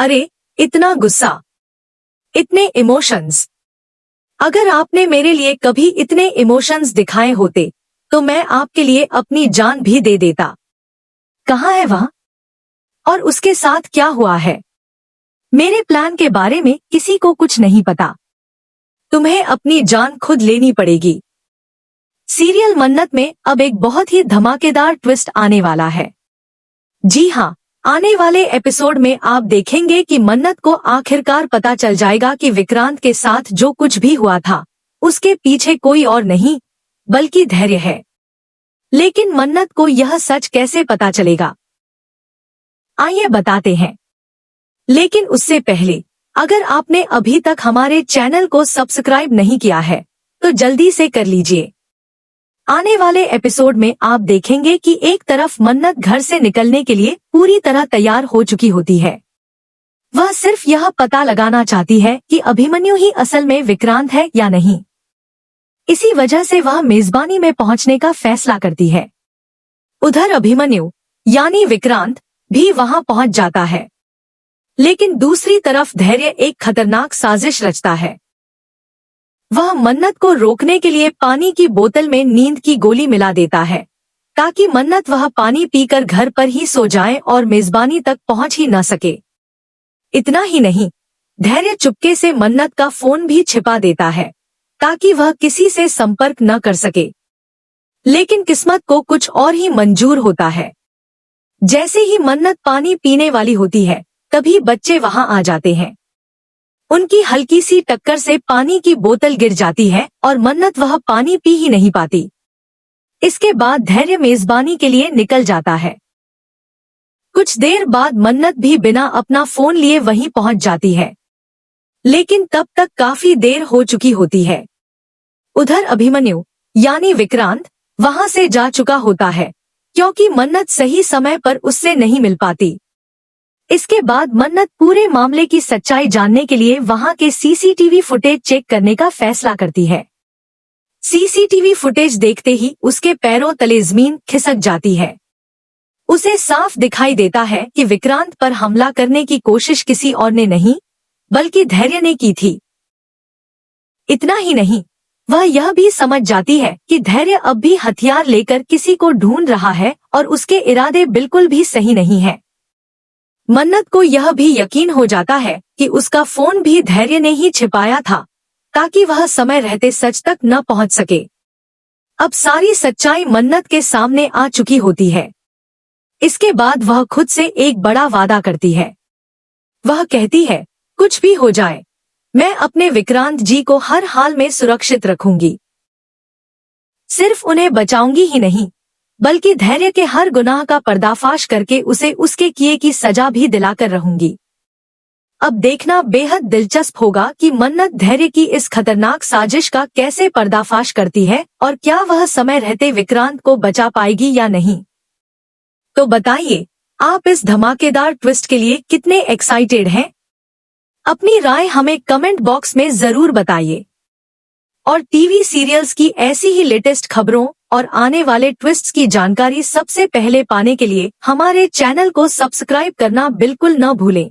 अरे, इतना गुस्सा, इतने इमोशंस। अगर आपने मेरे लिए कभी इतने इमोशंस दिखाए होते तो मैं आपके लिए अपनी जान भी दे देता। कहाँ है वह? और उसके साथ क्या हुआ है? मेरे प्लान के बारे में किसी को कुछ नहीं पता। तुम्हें अपनी जान खुद लेनी पड़ेगी। सीरियल मन्नत में अब एक बहुत ही धमाकेदार ट्विस्ट आने वाला है। जी हाँ, आने वाले एपिसोड में आप देखेंगे कि मन्नत को आखिरकार पता चल जाएगा कि विक्रांत के साथ जो कुछ भी हुआ था उसके पीछे कोई और नहीं बल्कि धैर्य है। लेकिन मन्नत को यह सच कैसे पता चलेगा? आइए बताते हैं। लेकिन उससे पहले अगर आपने अभी तक हमारे चैनल को सब्सक्राइब नहीं किया है तो जल्दी से कर लीजिए। आने वाले एपिसोड में आप देखेंगे कि एक तरफ मन्नत घर से निकलने के लिए पूरी तरह तैयार हो चुकी होती है। वह सिर्फ यह पता लगाना चाहती है कि अभिमन्यु ही असल में विक्रांत है या नहीं। इसी वजह से वह मेजबानी में पहुंचने का फैसला करती है। उधर अभिमन्यु यानी विक्रांत भी वहां पहुंच जाता है। लेकिन दूसरी तरफ धैर्य एक खतरनाक साजिश रचता है। वह मन्नत को रोकने के लिए पानी की बोतल में नींद की गोली मिला देता है ताकि मन्नत वह पानी पीकर घर पर ही सो जाए और मेजबानी तक पहुंच ही न सके। इतना ही नहीं, धैर्य चुपके से मन्नत का फोन भी छिपा देता है ताकि वह किसी से संपर्क न कर सके। लेकिन किस्मत को कुछ और ही मंजूर होता है। जैसे ही मन्नत पानी पीने वाली होती है तभी बच्चे वहां आ जाते हैं। उनकी हल्की सी टक्कर से पानी की बोतल गिर जाती है और मन्नत वह पानी पी ही नहीं पाती। इसके बाद धैर्य मेजबानी के लिए निकल जाता है। कुछ देर बाद मन्नत भी बिना अपना फोन लिए वहीं पहुंच जाती है। लेकिन तब तक काफी देर हो चुकी होती है। उधर अभिमन्यु यानी विक्रांत वहां से जा चुका होता है क्योंकि मन्नत सही समय पर उससे नहीं मिल पाती। इसके बाद मन्नत पूरे मामले की सच्चाई जानने के लिए वहां के सीसीटीवी फुटेज चेक करने का फैसला करती है। सीसीटीवी फुटेज देखते ही उसके पैरों तले जमीन खिसक जाती है। उसे साफ दिखाई देता है कि विक्रांत पर हमला करने की कोशिश किसी और ने नहीं बल्कि धैर्य ने की थी। इतना ही नहीं, वह यह भी समझ जाती है कि धैर्य अब भी हथियार लेकर किसी को ढूंढ रहा है और उसके इरादे बिल्कुल भी सही नहीं है। मन्नत को यह भी यकीन हो जाता है कि उसका फोन भी धैर्य ने ही छिपाया था ताकि वह समय रहते सच तक न पहुंच सके। अब सारी सच्चाई मन्नत के सामने आ चुकी होती है। इसके बाद वह खुद से एक बड़ा वादा करती है। वह कहती है, कुछ भी हो जाए मैं अपने विक्रांत जी को हर हाल में सुरक्षित रखूंगी। सिर्फ उन्हें बचाऊंगी ही नहीं बल्कि धैर्य के हर गुनाह का पर्दाफाश करके उसे उसके किए की सजा भी दिलाकर रहूंगी। अब देखना बेहद दिलचस्प होगा कि मन्नत धैर्य की इस खतरनाक साजिश का कैसे पर्दाफाश करती है और क्या वह समय रहते विक्रांत को बचा पाएगी या नहीं। तो बताइए, आप इस धमाकेदार ट्विस्ट के लिए कितने एक्साइटेड हैं? अपनी राय हमें कमेंट बॉक्स में जरूर बताइए। और टीवी सीरियल्स की ऐसी ही लेटेस्ट खबरों और आने वाले ट्विस्ट्स की जानकारी सबसे पहले पाने के लिए हमारे चैनल को सब्सक्राइब करना बिल्कुल न भूलें।